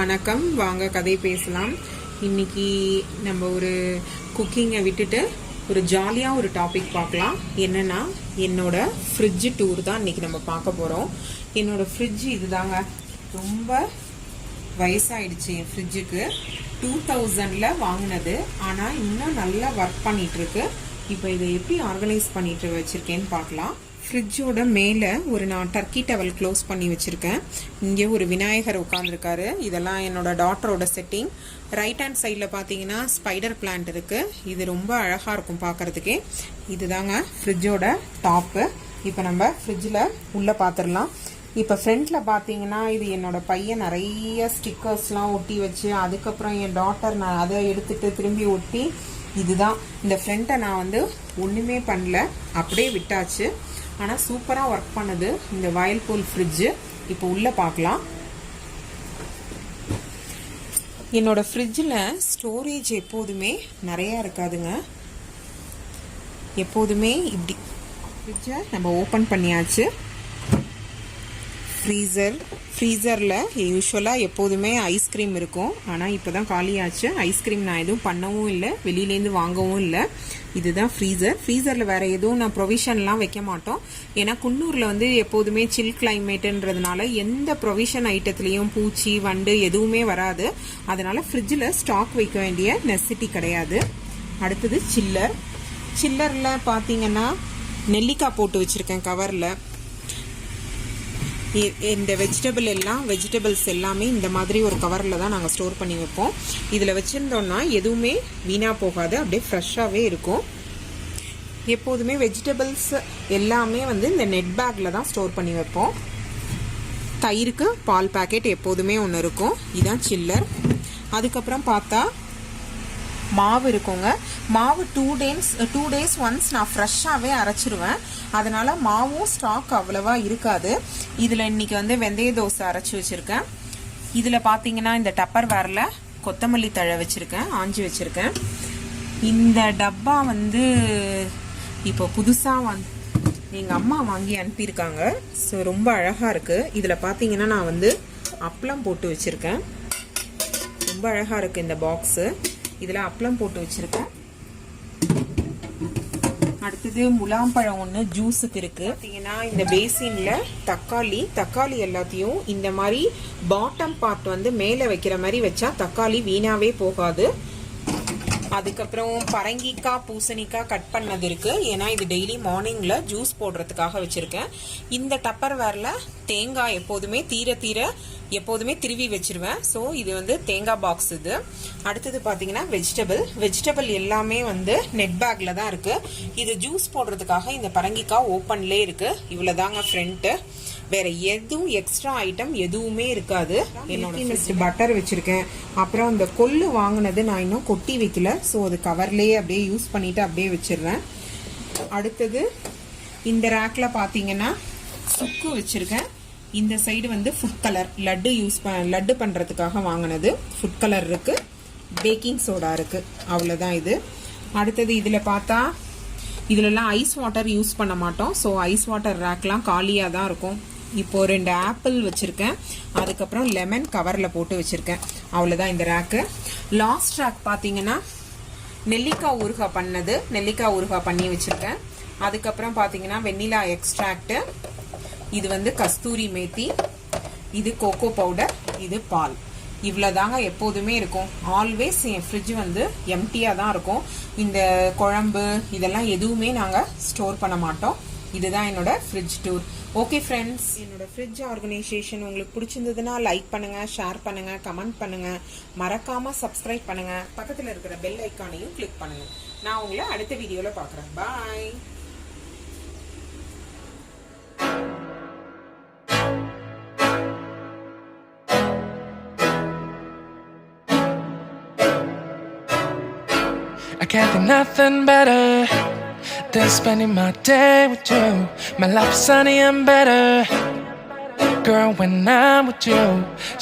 வணக்கம், வாங்க கதை பேசலாம். இன்னைக்கு நம்ம ஒரு குக்கிங்கை விட்டுட்டு ஒரு ஜாலியாக ஒரு டாபிக் பார்க்கலாம். என்னன்னா என்னோட ஃப்ரிட்ஜ் டூர் தான் இன்னைக்கு நம்ம பார்க்க போகிறோம். என்னோட ஃப்ரிட்ஜ் இதுதாங்க. ரொம்ப வயசாயிடுச்சு என் ஃப்ரிட்ஜுக்கு. 2000 வாங்கினது, ஆனால் இன்னும் நல்லா ஒர்க் பண்ணிட்டு இருக்கு. இப்போ இதை எப்படி ஆர்கனைஸ் பண்ணிட்டு வச்சிருக்கேன்னு பார்க்கலாம். ஃப்ரிட்ஜோட மேலே நான் டர்க்கி டவல் க்ளோஸ் பண்ணி வச்சுருக்கேன். இங்கே ஒரு விநாயகர் உட்காந்துருக்காரு. இதெல்லாம் என்னோட டாட்டரோட செட்டிங். ரைட் ஹேண்ட் சைடில் பார்த்தீங்கன்னா ஸ்பைடர் பிளான்ட் இருக்குது. இது ரொம்ப அழகாக இருக்கும் பார்க்குறதுக்கே. இதுதாங்க ஃப்ரிட்ஜோட டாப்பு. இப்போ நம்ம ஃப்ரிட்ஜில் உள்ளே பார்த்துடலாம். இப்போ ஃப்ரண்ட்டில் பார்த்தீங்கன்னா இது என்னோட பையன் நிறைய ஸ்டிக்கர்ஸ்லாம் ஒட்டி வச்சு, அதுக்கப்புறம் என் டாட்டர் நான் அதை எடுத்துகிட்டு திரும்பி ஒட்டி, இதுதான் இந்த ஃப்ரண்ட்டை நான் ஒன்றுமே பண்ணல, அப்படியே விட்டாச்சு. ஆனால் சூப்பராக ஒர்க் பண்ணுது இந்த வயல்பூல் ஃப்ரிட்ஜு. இப்போ உள்ளே பார்க்கலாம். என்னோட ஃப்ரிட்ஜில் ஸ்டோரேஜ் எப்போதுமே நிறையா இருக்காதுங்க. எப்போதுமே இப்படி ஃப்ரிட்ஜை நம்ம ஓப்பன் பண்ணியாச்சு. ஃப்ரீசரில் யூஸ்வலாக எப்போதுமே ஐஸ்கிரீம் இருக்கும். ஆனால் இப்போ தான் காலியாச்சு. ஐஸ்கிரீம் நான் எதுவும் பண்ணவும் இல்லை, வெளியிலேருந்து வாங்கவும் இல்லை. இதுதான் ஃப்ரீசரில் வேறு எதுவும் நான் ப்ரொவிஷன்லாம் வைக்க மாட்டோம். ஏன்னா குன்னூரில் எப்போதுமே சில் கிளைமேட்டுன்றதுனால எந்த ப்ரொவிஷன் ஐட்டத்துலேயும் பூச்சி வண்டு எதுவுமே வராது. அதனால் ஃப்ரிட்ஜில் ஸ்டாக் வைக்க வேண்டிய நெசிட்டி கிடையாது. அடுத்தது சில்லரில் பார்த்தீங்கன்னா நெல்லிக்காய் போட்டு வச்சுருக்கேன் கவரில். இந்த வெஜிடபிள்ஸ் எல்லாமே இந்த மாதிரி ஒரு கவரில் தான் நாங்கள் ஸ்டோர் பண்ணி வைப்போம். இதில் வச்சுருந்தோன்னா எதுவுமே வீணாக போகாது, அப்படியே ஃப்ரெஷ்ஷாகவே இருக்கும். எப்போதுமே வெஜிடபிள்ஸ் எல்லாமே இந்த நெட் பேக்கில் தான் ஸ்டோர் பண்ணி வைப்போம். தயிருக்கு பால் பேக்கெட் எப்போதுமே ஒன்று இருக்கும். இதுதான் சில்லர். அதுக்கப்புறம் பார்த்தா மாவு இருக்குங்க. மாவு 2 days ஒன்ஸ் நான் ஃப்ரெஷ்ஷாகவே அரைச்சிருவேன். அதனால் மாவும் ஸ்டாக் அவ்வளவா இருக்காது. இதில் இன்றைக்கி வெந்தய தோசை அரைச்சி வச்சுருக்கேன். இதில் பார்த்தீங்கன்னா இந்த டப்பர் வேரில் கொத்தமல்லி தழை வச்சுருக்கேன், ஆஞ்சி வச்சுருக்கேன். இந்த டப்பா இப்போ புதுசாக எங்கள் அம்மா வாங்கி அனுப்பியிருக்காங்க. ஸோ ரொம்ப அழகாக இருக்குது. இதில் பார்த்தீங்கன்னா நான் அப்பளம் போட்டு வச்சுருக்கேன். ரொம்ப அழகாக இருக்குது இந்த பாக்ஸு. இதில் அப்பளம் போட்டு வச்சுருக்கேன். அடுத்தது முலாம்பழம் ஒன்று ஜூஸுக்கு இருக்குது. பார்த்தீங்கன்னா இந்த பேசினில் தக்காளி எல்லாத்தையும் இந்த மாதிரி பாட்டம் பார்ட் மேலே வைக்கிற மாதிரி வச்சா தக்காளி வீணாவே போகாது. அதுக்கப்புறம் பரங்கிக்காய் பூசணிக்காய் கட் பண்ணது இருக்குது. ஏன்னா இது டெய்லி மார்னிங்கில் ஜூஸ் போடுறதுக்காக வச்சுருக்கேன். இந்த டப்பர் வேரில் தேங்காய் எப்போதுமே எப்போதுமே திருவி வச்சிருவேன். ஸோ இது தேங்காய் பாக்ஸ் இது. அடுத்தது பார்த்தீங்கன்னா வெஜிடபிள் எல்லாமே நெட் பேக்கில் தான் இருக்குது. இது ஜூஸ் போடுறதுக்காக இந்த பரங்கிக்காய் ஓப்பன்லேயே இருக்குது. இவ்வளோதாங்க ஃப்ரண்ட்டு. வேற எதுவும் எக்ஸ்ட்ரா ஐட்டம் எதுவுமே இருக்காது. என்னோட பட்டர் வச்சிருக்கேன். அப்புறம் இந்த கொள்ளு வாங்கினது நான் இன்னும் கொட்டி வைக்கல. ஸோ அது கவர்லேயே அப்படியே யூஸ் பண்ணிட்டு அப்படியே வச்சிடுறேன். அடுத்தது இந்த ரேக்ல பார்த்தீங்கன்னா சுக்கு வச்சிருக்கேன். இந்த சைடு ஃபுட் கலர் லட்டு பண்றதுக்காக வாங்கினது ஃபுட் கலர் இருக்கு, பேக்கிங் சோடா இருக்கு. அவ்வளோதான் இது. அடுத்தது இதில் பார்த்தா இதுலலாம் ஐஸ் வாட்டர் யூஸ் பண்ண மாட்டோம். ஸோ ஐஸ் வாட்டர் ரேக்லாம் காலியாக தான் இருக்கும். இப்போ 2 ஆப்பிள் வச்சுருக்கேன். அதுக்கப்புறம் லெமன் கவரில் போட்டு வச்சுருக்கேன். அவ்வளோதான் இந்த ரேக்கு. லாஸ்ட் ரேக் பார்த்தீங்கன்னா நெல்லிக்காய் ஊறுகாய் பண்ணி வச்சுருக்கேன். அதுக்கப்புறம் பார்த்தீங்கன்னா வெண்ணிலா எக்ஸ்ட்ராக்ட். இது கஸ்தூரி மேத்தி, இது கோகோ பவுடர், இது பால். இவ்வளோதாங்க எப்போதுமே இருக்கும். ஆல்வேஸ் என் ஃப்ரிட்ஜ் எம்டியாக தான் இருக்கும். இந்த குழம்பு இதெல்லாம் எதுவுமே நாங்கள் ஸ்டோர் பண்ண மாட்டோம். இதுதான் என்னோட ஃப்ரிட்ஜ் டூர். ஓகே ஃப்ரெண்ட்ஸ், என்னோட ஃப்ரிட்ஜ் ஆர்கனைசேஷன் உங்களுக்கு பிடிச்சிருந்ததுன்னா லைக் பண்ணுங்கள், ஷேர் பண்ணுங்கள், கமெண்ட் பண்ணுங்கள். மறக்காமல் சப்ஸ்கிரைப் பண்ணுங்கள். பக்கத்தில் இருக்கிற பெல் ஐக்கானையும் கிளிக் பண்ணுங்கள். நான் உங்களை அடுத்த வீடியோவில் பார்க்குறேன். பாய். I can't think nothing better than spending my day with you. My life's sunny and better, girl, when I'm with you.